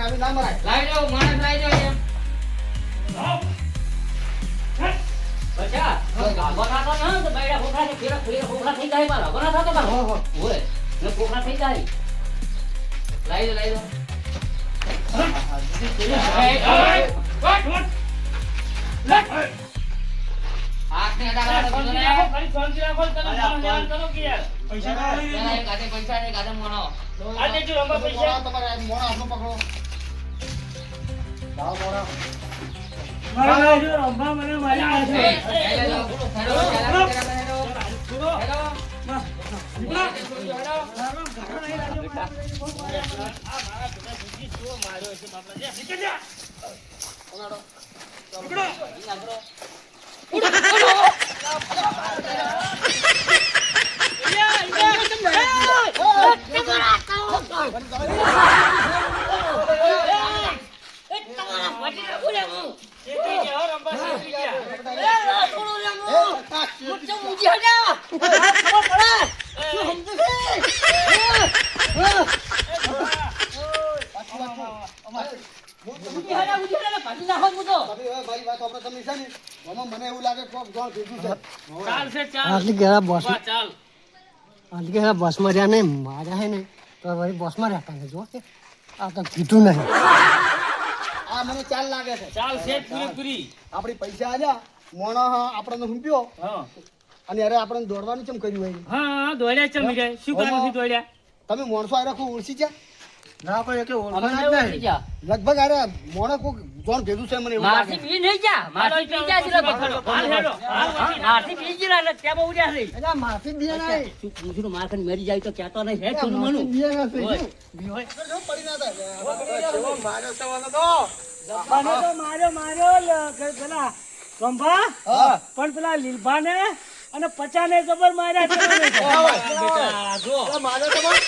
આવી ના મરાય. લાવી જાઓ માણસ લાવી જાઓ એમ બચ્ચા ગાગો ના તો ના તો બૈડા ખોખરા થી ફેરા ફેરા ખોખરા થઈ જાય મારા ગોના થાતો મારો હો ઓય ને ખોખરા થઈ જાય લાવી દો આખને અડા કરા તો ને ફરી શાંતિ રાખો તમે ધ્યાન કરો કે યાર પૈસા ના લઈ પેલા એક આદે પૈસા ને એક આદે મોણો આ દેજો રંબા પૈસા તમારે મોણા હાથમાં પકડો. જાઓ મોણા. મારા જો રંબા મને મારી એ પાસે લે લો બોલો હેડો હેડો હેડો મારી વાત આપણે તમે છે ને આમાં મને એવું લાગે કે જોણ ભેગું છે. ચાલશે ચાલ આટલી ઘણા બોસ ચાલ આટલી ઘણા બોસમાં રહ્યા નહીં માર્યા હે ને તો વળી બોસમાં રહેતા ને જો કે આ તો કીધું નહીં આ મને ચાલ લાગે છે. ચાલશે પૂરેપૂરી આપણી પૈસા આલ્યા મોણા આપણને હુંપ્યો હા અને અરે આપણે દોડવાનું કેમ કર્યું હોય? હા દોડ્યા ચમી જાય શું કારણથી દોડ્યા તમે મોણસો આ રાખો ઓળખી છે ના કોઈ એટલે અમે ઓળખાણ જ એવું નહીં. થઈ જા લગભગ અરે મોણે કોક જોણ ભેગું છે મને એવું મારથી લાગે. પી નહીં જા મારથી પી જા છે હાલ હેડો હાલ મારથી પી જ ના ત્યાં બહુ ઉડ્યા છે એટલે આ માફી દે નહીં શું પૂછું માર ખાને મરી જાય તો કહેતો નહીં હે એટલે તું માફી મનું દે નથી. ઓય. પડી ના થાય. માર્યો સવાનો તો. મને તો માર્યો પેલા કંભા હા. પણ પેલા લીલભાને અને પચાને જબર માર્યા છે મને તો. બેટા જો માર્યો તો બસ.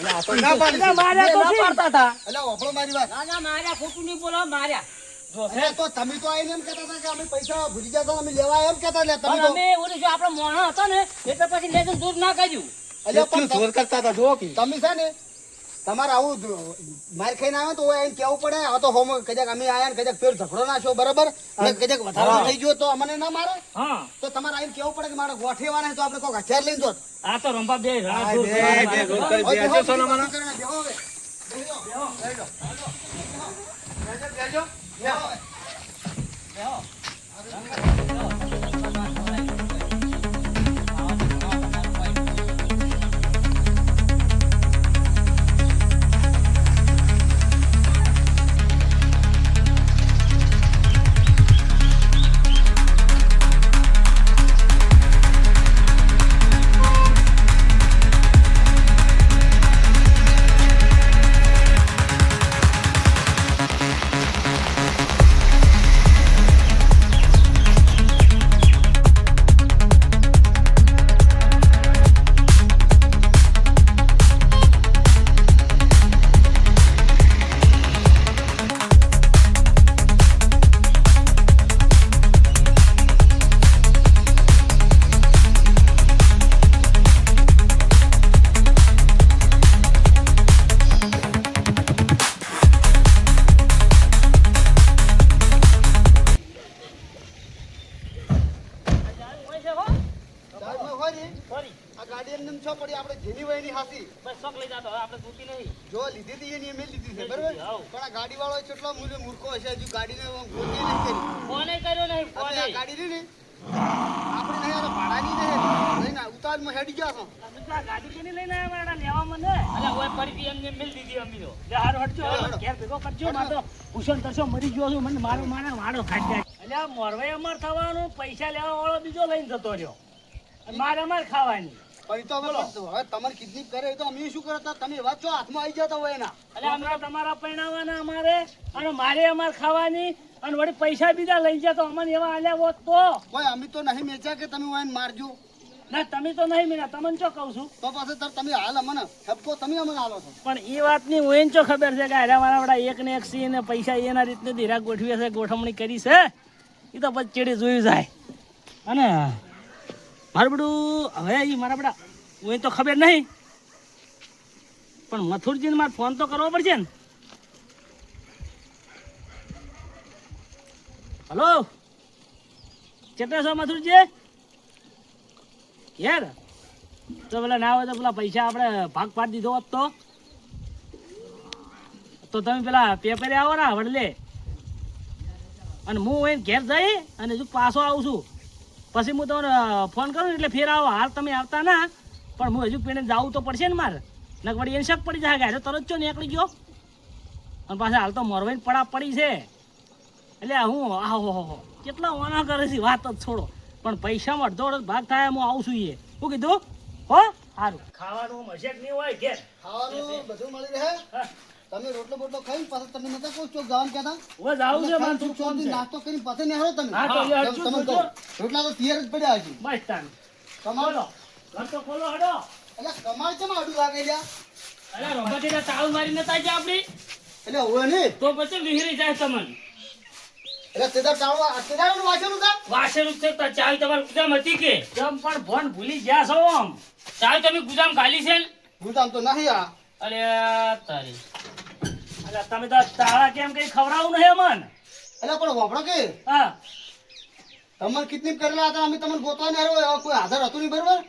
ના પાડી એટલે માર્યા તો ના છે. પાડતા હતા એટલે ઓફળો મારી વાત. ના ના માર્યા ખોટું નહીં બોલો માર્યા અરે તો તમે તો આઈને એમ કહેતા હતા કે અમે પૈસા ભૂલી ગયા હતા, અમે લેવા એમ કહેતા એટલે તમે પણ તો અમે ઓલું જો આપણો મોણો હતો ને એટલે પછી લેજન દૂર ના કર્યું એટલે પણ તમે છે ને તમારે આવું માર ખાઈને આવે તો એમ કેવું પડે આ તો હોમ કદાચ અમે આયા ને કદાચ ફેર ઝઘડો ના છો બરાબર અને કદાચ વધારે થઈ ગયો તો અમને ના મારે હા તો તમારે આઈને કેવું પડે કે મારે ગોઠેવાના છે તો આપણે કોઈ હથિયાર લઈને જોત. આ તો રંભા બે રાત હવે દૂર બેહો, બેહો, બેહો, બેહો, બેહો, બેહો, હવે. બેહો, બેહો. ચાલમાં હોય ને, આ ગાડી એમને એમ છો પડી આપણે જેની હોય એની હાથી. બસ શોખ લઈ જાતો હવે આપણે જોતી નહીં જો લીધી હતી એની અમે લીધી છે બરાબર હાઉ. પણ આ ગાડી વાળો કેટલો મૂર્ખો હશે હજુ ગાડીને ગોતી નથી કરી. ફોને કર્યો નહીં આપણે ફોને આ ગાડી રહી ને આપણે નહીં આ ભાડાની નહીં લઈને ઉતાવળમાં હેડી ગયા છો. આ ગાડી કેની લઈને આવ્યા મારા લેવા મને અલ્યા ઓય ફરીથી એમને મિલ દીધી અમી તો લે હારો હટજો હેડો. ઘેર ભેગો કરજો માર તો ભૂષણ કરશો મરી ગયો છું મને મારો વાડો ખાઈ જાય અલ્યા મોરવાઈ અમાર થવાનું પૈસા લેવા વાળો બીજો લઈને જતો રહ્યો અને મારે અમાર ખાવાની પણ તો હવે તમારે કિડનેપ કરે તો અમે શું કરતા તમે એવા છો હાથમાં આવી જતા હોય એના. એટલે અમે તમારા પૈણાવાના અમારે અને મારે અમાર ખાવાની અને વળી પૈસા બીજા લઈ જાય તો અમને એવા આલ્યા હોત તો કોઈ અમે તો નહીં મેચ્યા કે તમે હોય મારજો ના તમે તો નહીં મીના તમને શું કહું છું તો પાછું તાર તમે હાલ અમને ઠપકો તમે અમને હાલો છો. પણ એ વાતની હું ચો ખબર છે કે હારા મારા વડા એક ને એક સી ને પૈસા એના રીતની ધીરા ગોઠવી હશે ગોઠવણી કરી છે એ તો પછી ચીડી જોયું જાય અને મારું બધું હવે એ મારા બધા હું તો ખબર નહીં પણ મથુરજીને મારે ફોન તો કરવો પડશે ને. હલો, કેટલા છો મથુરજી? યાર તો પેલા ના હોય તો પેલા પૈસા આપણે ભાગ પાડી દીધો હોત તો તમે પેલા પેપરે આવો ને વડલે, અને હું એને ઘેર જઈ અને હજુ પાછો આવું છું. પછી હું તમને ફોન કરું એટલે ફેર આવો. હાલ તમે આવતા ના, પણ હું હજુ પેને જવું તો પડશે ને મારે. નક વળી એને શક પડી જાય ગાય તરત ચો નીકળી ગયો. અને પાછા હાલ તો મોરવાઈને પડા પડી છે. એટલે હું આહો કેટલા ઓના કરે છે વાત જ છોડો. પણ પૈસામાં અડધો અડધો ભાગ થાય હું આવું છું. એ શું કીધું? હો સારું. ખાવાનું મશેક નહીં હોય ઘેર. ખાવાનું બધું મળી રહે. તમે રોટલો બોટલો ખાઈને પાછા તમે નતા કોઈ ચોક જવાનું કહેતા? હવે જાવું છે મારે ચોક ચોકથી નાસ્તો કરીને પાછા નહીં હારો તમે. હા, તો એ હજુ તમે તો કહો, રોટલા તો તૈયાર જ પડ્યા હજી. બસ તાન કમાડો. ઘર તો ખોલો હડો. એટલે કમાડ કેમ આડું લાગે લ્યા? અરે રોબોટીને તાળું મારી નતા ગયા આપડી એટલે હોય ને તો પછી વિહરી જાય તમને. એટલે તેદાર નું વાંચેલું હતા? વાસેલું છે તો ચાવી તમારે ગુદામ હતી કે જમ પણ ફોન ભૂલી ગયા છો આમ. ચાવી તમે ગુદામ ખાલી છે ને? ગુદામ તો નહીં આ. અરે તારી અરે તમે તો તાળા કેમ કઈ ખવડાવું નહીં અમન. એટલે પણ વાપરો કે હા તમને કિડનેપ કરેલા હતા, અમે તમને ગોતવા નહીં આવ્યો, કોઈ આધાર હતું નહીં બરોબર.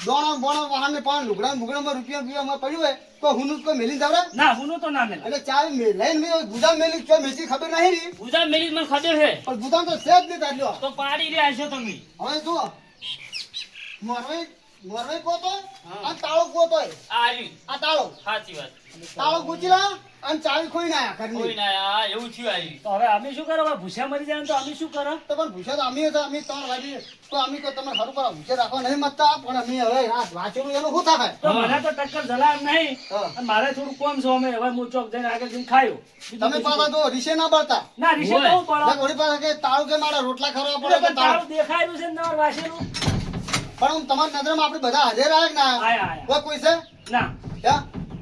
દોણો બોણો વાહન ને પાન લુગડા મુગડામાં રૂપિયા રૂપિયા પડ્યું હોય તો હું કોઈ મેલી જાવડે. ના હું તો ના મેલા. એટલે ચાવી લઈને મેં ગુદામ મેલી તો મેચી ખબર નહીં રહી. ગુદામ મેલી મને ખબર છે પણ ગુદામ તો છે જ નહીં તારલો. તો પાડી રહ્યા છો તમે. હવે જુઓ મોરવાઈ કોતો અને તાળો કોતોય. આ તાળો સાચી વાત. તાળો ગુચીલા અને ચાવી ખોઈ ના કોઈ ઘરની. ના એવું થયું આવી. તો હવે અમે શું કરો? ભૂસ્યા મરી જાય તો અમે શું કરો? તો પણ ભૂસે તો અમે હતા, અમે ત્રણ વાગી તો અમે તો તમે ખરું પર ભૂસે રાખવા નહીં મતતા, પણ અમે હવે આ વાંચેલું એનું શું થાય? તો મને તો ટક્કર જલા એમ નહીં. હા. અને મારે થોડું કોમ છે. અમે હવે હું ચોક જઈને આગળ જઈને ખાયો. બીજું તમે કશું પાછા જો રીસે ના બળતા. ના રીસે તો હું પડો. એટલે વળી પાછા કે તાળું કે મારા રોટલા ખરવા એટલે પડે તો કે તાળું. તાળું દેખાયેલું છે ને તમારે વાસેલું. પણ હું તમારી નજરમાં આપણે બધા હાજર આવે કે ના આયા આયા. કોઈ છે ના હે?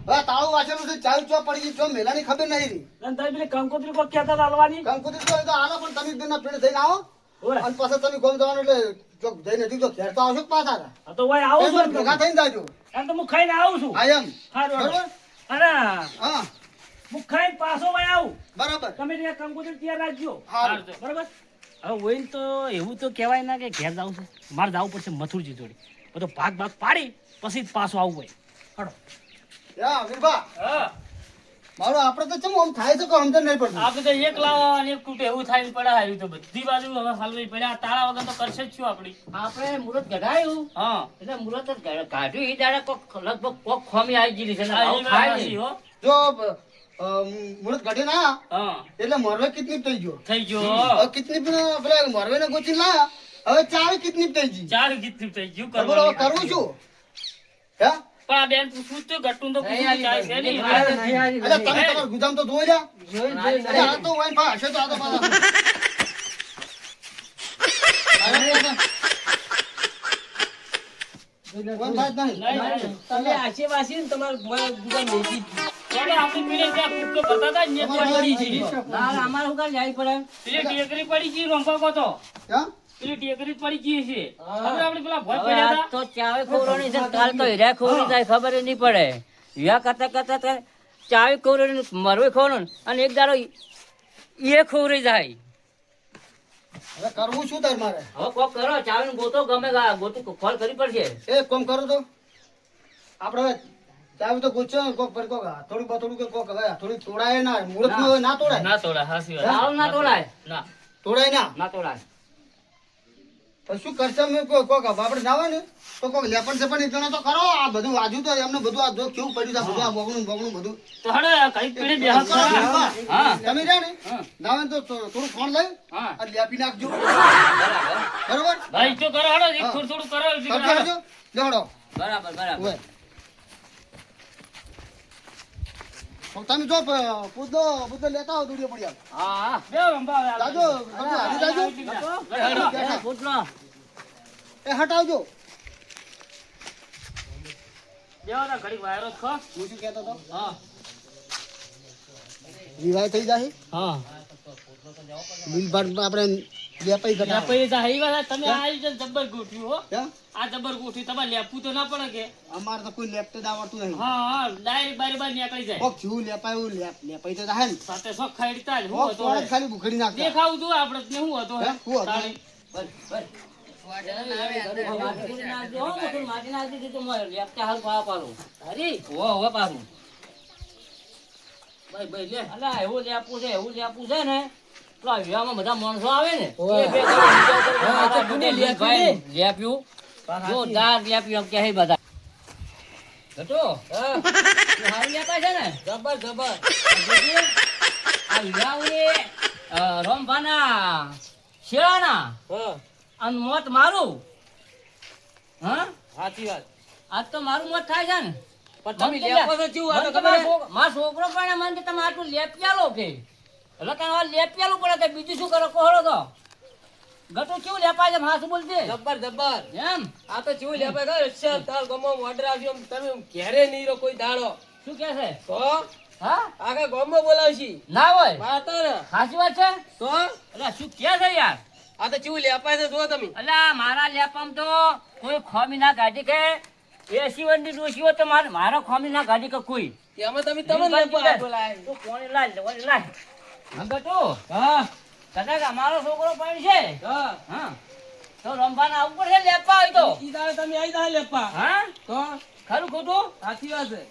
હવે તાળું વાંચેલું છે, ચાવી ચો પડી ગઈ, ચો મેલાની ખબર નહીં રહી. અને તમે પેલી કંકોત્રી કોક કહેતા હતા હાલવાની. કંકુતરી તો હોય તો હાલો, પણ તમે બેના પેડે થઈને આવો ઓય. અને પાછા તમે ગોમ જવાનું એટલે જો જઈને નજીક તો ઘેર તો આવશો જ પાછા. હા તો ઓય આવું છું. ભેગા થઈને જાજો. એમ તો હું ખાઈને આવું છું. આઈ એમ હારું, બરોબર. હારું. અને હા હું ખાઈને પાછો ભાઈ આવું. બરાબર. તમે ત્યાં કંકોત્રી તૈયાર રાખજો. હારું. બરાબર. હવે હોય ને તો એવું તો કહેવાય ના કે ઘેર જવું છે. મારે જવું પડશે મથુરજી જોડે. બધો ભાગ પાડી પછી જ પાછો આવવું હોય. હડો. યા વીરભા, હા મારું આપણે તો ચમ આમ થાય છે કે સમજણ નહીં પડતી. આપણે તો એક લાવો અને એક તૂટે એવું થાય પડે આવ્યું તો બધી બાજુ હવે હલવી પડ્યા. તાળા વગર તો કરશે જ શું આપડી. આપણે મુહૂર્ત કઢાયું હા એટલે મુહૂર્ત જ કાઢ્યું. ઈ દાડે કોક લગભગ કોક ખોમી આવી ગયેલી છે ને આ આવું એ થાય વાત નહીં. સાચી હો. જો મુહૂર્ત ઘટે ના હા એટલે મોરવે કિડનેપ થઈ ગયો. થઈ ગયો. હવે કિડનેપ પેલા મોરવે ને ગોચી લાયા, હવે ચાવી કિડનેપ થઈ ગઈ. ચાર ગીત થઈ ગયું બરોબર, હવે કરવું શું? હે? પણ આ બેન પૂછવું જ તો ગટ્ટું તો પૂછવું નહીં ચાય છે નહીં. આવી, નહીં આવી. અરે તમે તમારું ગુદામ તો જોઈ રહ્યા. જોઈ, જોઈ, અરે આ તો વાઈન ભા હશે તો આ તો પાછા. વાઈન ભા જ નહીં. નહીં, નહીં. તમે આશી વાસી ને તમારું ગુદામ વેચી જ. પણ આપણી પીઢી ત્યાં કૂદકો બતાતા જ ને ત્યાં પડી ગઈ. ના, અમારે શું કામ જાય પડે? પેલી ટેકરી પડી ગઈ રોંપા કો તો. હે? પેલી ટેકરી જ પડી ગઈ છે. હવે આપણે પેલા ભોજ હવે પડ્યા આજ હતા. તો ચાવે ખોરવાની છે, કાલ તો હીરા ખોરી જાય ખબર ય નહીં પડે. હીરા કરતા કરતા તો ચાવી ખોરવાની, મરવી ખોરવાનું અને એક દાડો એ ખોરી જાય. હવે કરવું શું તાર મારે? હવે કોક કરો, ચાવીને ગોતો ગમે ગોતું ખોલ કરવી પડશે. એક કામ કરો તો આપણે ચાવી તો ગોચો કોક પર કોક થોડું બથોડું કે કોક હવે થોડી તોડાય ના, મુહૂર્ત નું ના તોડાય. ના તોડા હાસી વાત. ચાવ ના તોડાય, ના તોડાય ના. ના તોડાય. પછી શું કરશે અમે કોક આપણે ના હોય ને તો કોક લેપન સેપન એક જણા તો કરો. આ બધું વાજુ તો એમને બધું આ જો કેવું પડ્યું છે, બધું આ બોગણું બોગણું બધું. તો હડો કઈ પીડી બેહસ કરો. હા તમે રહ્યા ને ના હોય તો થોડું ફોન લઈ હા અને લેપી નાખજો. બરોબર? ભાઈ તો કરો હડો એક થોડું થોડું કરો કરજો, કરજો. લેવડો. બરાબર બરાબર. ઓય. તો તમે જો પૂછો લેતા આવો દુડિયો પડ્યા. હા હા. બે રંભા આવે. જાજો, હાલી જાજો. એ પૂતળો. એ હટાવજો. બેવાના ઘડી વાયરો જ ખો. હું શું કહેતો હતો? હા વિવાહ થઈ જાય હા બિલ ભર આપણે લેપાઈ ઘટા પછી જાહેર વાત તમે આયોજન જબ્બર ગોઠવ્યું હો. કેમ? આ જબ્બર ગોઠવ્યું તમારે લેપવું તો ના પડે કે અમારે તો કોઈ લેપટોપ આવડતું નહીં હા હા ડાયરેક્ટ બારી બાર નીકળી જાય કોક જીવ લેપાયું લેપાઈ તો થાય ને સાથે શોખ ખાઈડતા જ હું કોક હતો કોણ જ ખાલી ભૂખડી નાખતા દેખાવું છું આપણે ને હું હતો હે? હું હતો? તાળી. માટી નાખી દીધું તો લેપતા હાલ ખાવા પાડું તારી હવે પાડું ભાઈ ભાઈ લે અલા એવું લેપું છે ને તો આ વિવાહમાં બધા માણસો આવે ને ઓવે. એ બે લેપ્યું જોરદાર લેપ્યું એમ કહે બધા ઘટો હારું લેપાય છે ને જબર જબર આ વિવાહની રોમભાના શેરાના હા અને મોત મારું હા સાચી વાત આજ તો મારું મોત થાય છે ને પણ તમે લેપો તો ચેવું આ તો મને ખબર હે? મારો છોકરો પણ મને કે તમે આટલું લેપિયાલો કે એટલે તમે લેપિયાલું પડે તો બીજું શું કરો કોહળો તો ગટુ કેવું લેપાય છે માસું બોલજે જબર જબર એમ આ તો ચેવું લેપે કર અક્ષર તાર ગમો ઓર્ડર આવ્યો એમ તમે ઘેરે નહીં રહો કોઈ દાડો શું કે છે તો હા આખા ગામમાં બોલાવશી ના હોય વાત ને સાચી વાત છે તો એટલે શું કે છે યાર આ તો ચેવું લેપાય છે જો તમે એટલે મારા લેપામ તો કોઈ ખોમી ના ગાડી કે એસી વંડી ડોસીઓ તો મારા ખોમી ના ગાડી કે કોઈ એમાં તમે તમને લેપા બોલાય તું કોને લાય ગટુ હા કદાચ અમારો છોકરો પણ છે હા હા તો રમવાના આવું પડશે લેપા હોય તો ઈ દાડે તમે આઈ દા લેપા હા તો ખરું ખોટું સાચી વાત છે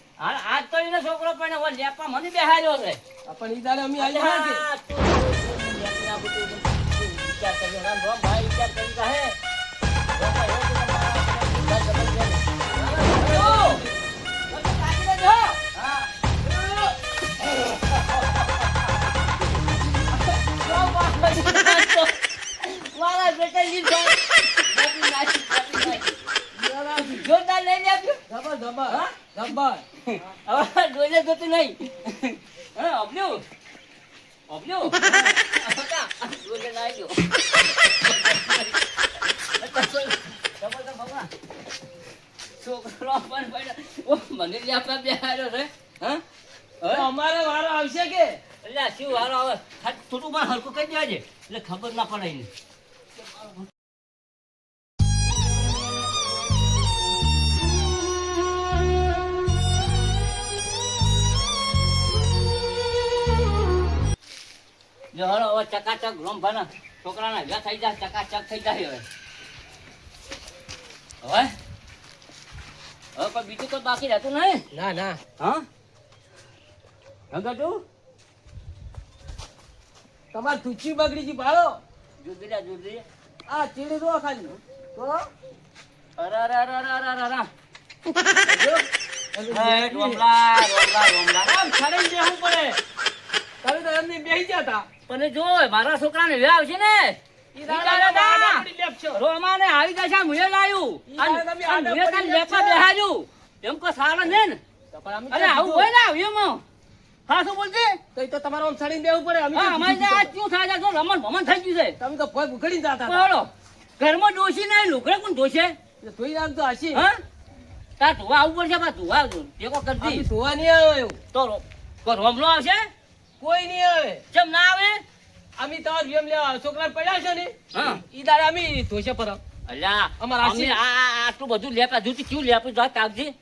આજ તો એનો છોકરો પણ હવે લેપા મને બેહાર્યો છે પણ ઈ દાડે અમે આઈ હા કે અલ્યા, તું લેપના બધું વિચાર કરી રામ રામ ભાઈ વિચાર કરી કહે મારા બેટા જોરદાર લઈને આપ્યું જબર જબર હા? જબર હવે ડોલે જોતું નહીં હા અબલ્યું ડોલે લાવી દો છોકરો પણ પડ્યો. ઓ, મને જ આપવા બેહાર્યો છે હા તો અમારે વારો આવશે કે એટલે શું વારો હવે થોડું પણ હરખું કરી દેવાજે એટલે ખબર ના પડે એને. જો હળો હવે ચકાચક રોમભાના છોકરાના ભેગા થઈ જાય ચકાચક થઈ જાય હવે હવે હવે કોઈ બીજું કોઈ બાકી રહેતું નહીં ના ના હા હંગાતું તમાર તુચી બગડી જી ભાળો જોઈ આ ચીડી રો ખાલી તો અરે અરે અરે અરે અરે અરે એ રોમલા આમ છડીને બેહવું પડે તમે તો એમને બેહી ગયા તા પણ જો મારા છોકરાને વ્યાહ આવશે ને ઈ દાડે તમે આડા પડી લેપશો રોમાને આવી જશે મુએ લાયું ઈ દાડે તમે આડા મુએ તને પડી લેપા લેપશો. બેહાડ્યું એમ કો સારો ને તો પણ અમે અરે આવું હોય ને આવ્યું હા શું બોલજે તો ઈ તો તમારે આમ છડીને બેહવું પડે અમે હા તો અમારે કીધું આ શું થાય છે જો રમણ ભમણ થઈ ગયું છે તમે તો ભોય ભૂખડી જતા હતા બોલો ઘરમાં ડોસી ને લુગડે કોણ ધોશે ધોઈ નામ તો હસી હા તાર ધોવા આવવું પડશે બા ધોવા આવજો ટેકો અમે કરતી ધોવા નહીં આવે એવું તો રોમલો આવશે કોઈ નહીં આવે ચમ ના આવે અમે તમાર વેમ લેવા છોકરા પડ્યા છે ને હા ઈ દાડે અમે ધોશે પર અલ્યા અમારે આશી- આટલું બધું લેપા જોતી કેવું લેપું જો કાગજી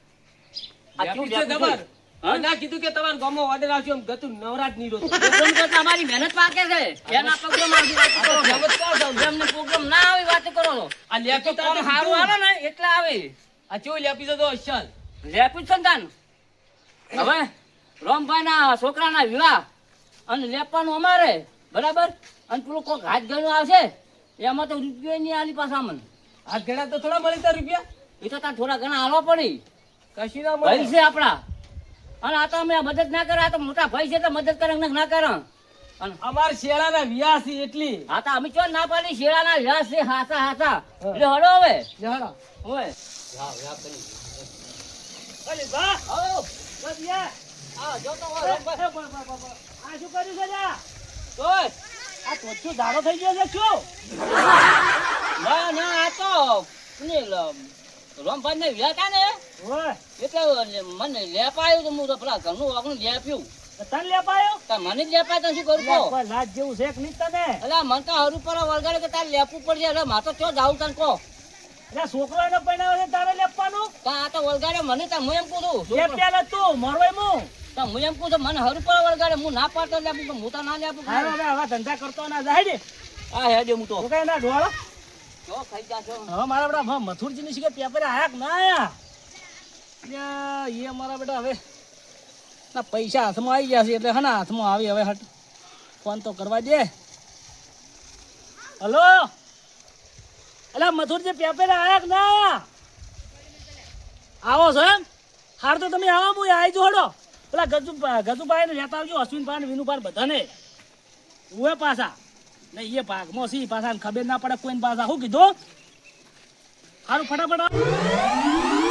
આ કેવું છે લેપું જબર છે? હા? ના કીધું કે તમારા ગામમાં ઓર્ડર આવશે એમ ગતું નવરાત નહીં રોતો પ્રોગ્રામ કરતા અમારી મહેનત પાકે છે એના પ્રોગ્રામ આવતી વાત કરો છો. મહેનત કરો છો. એમને પ્રોગ્રામ ના આવી વાત કરો છો આ લેપી તો કામ સારું આવે ને એટલે આવે આ ચેવું લેપી જતો અસલ લેપું સંતાન હવે રોમભાઈના છોકરાના વિવાહ અને લેપવાનું અમારે બરાબર અને પેલું કોઈક હાથ ગણું આવશે એમાં તો રૂપિયો નહીં આલી પાછા અમને આ ઘણા તો થોડા મળી તા રૂપિયા એ તો તાર થોડા ઘણા હાલવા પડી કશી ના ભાઈ મળે છે આપણા અને આ તો અમે મદદ ના કરે આ તો મોટા ભાઈ છે તો મદદ કરે ને ના કરે અને અમાર શેળાના વિયાહ છે એટલી હા તો અમે ચો ના પાડી શેરાના વ્યાસ છે હાસા હાસા એટલે હળો હવે જહડા ઓય અલી બા આવો બસ યા આ જો તો આ શું કર્યું છે જા ઓય આ તો શું દાડો થઈ ગયો છે શું ના ના આ તો ને રોમભાઈ ને વ્યાતા ને ઓય એટલે મને લેપ આવ્યું તો હું તો પેલા ઘરનું વાગણું લેપ્યું તને લેપાયો તાર મને જ લેપાય તો શું કરું કહો? કોઈ લાજ જેવું છે કે નહીં તને અલા મને તો હરું પર વળગાડે કે તારે લેપવું પડશે. એટલે મારે તો ચો જાવું તને કહો. એટલે છોકરો એને પહેણાવે છે તારે લેપવાનું તા આ તો વળગાડે મને તા હું એમ પૂછું. લે પેલા તું મોરવાઈ હું તા હું એમ પૂછું મને હરું પર વળગાડે હું ના પાડતો લેપું પણ હું તો ના લેપું. હારો હવે આવા ધંધા કરતો ના જાય ને હા હેડે હું તો તું કઈ ના ઢોળો જો ખાઈ જાશો. હવે મારા બેટા મથુરજીની શીખે પેપર આયા કે ના આયા એ મારા બેટા હવે ના પૈસા હાથમાં આવી ગયા છે એટલે હા હાથમાં આવી હવે હટ ફોન તો કરવા દે. હલો અલા મથુરજી પેપર આયા કે ના આયા? આવો છો એમ? હાર તો તમે આવો હું આવી જોડો પેલા ગજુભાઈ ને લેતા આવજો અશ્વિનભાઈ ને વિનુભાઈ બધાને ઉએ પાછા નહીં એ ભાગમાં સી પાછા ખબર ના પડે કોઈને પાછા શું કીધું સારું ફટાફટ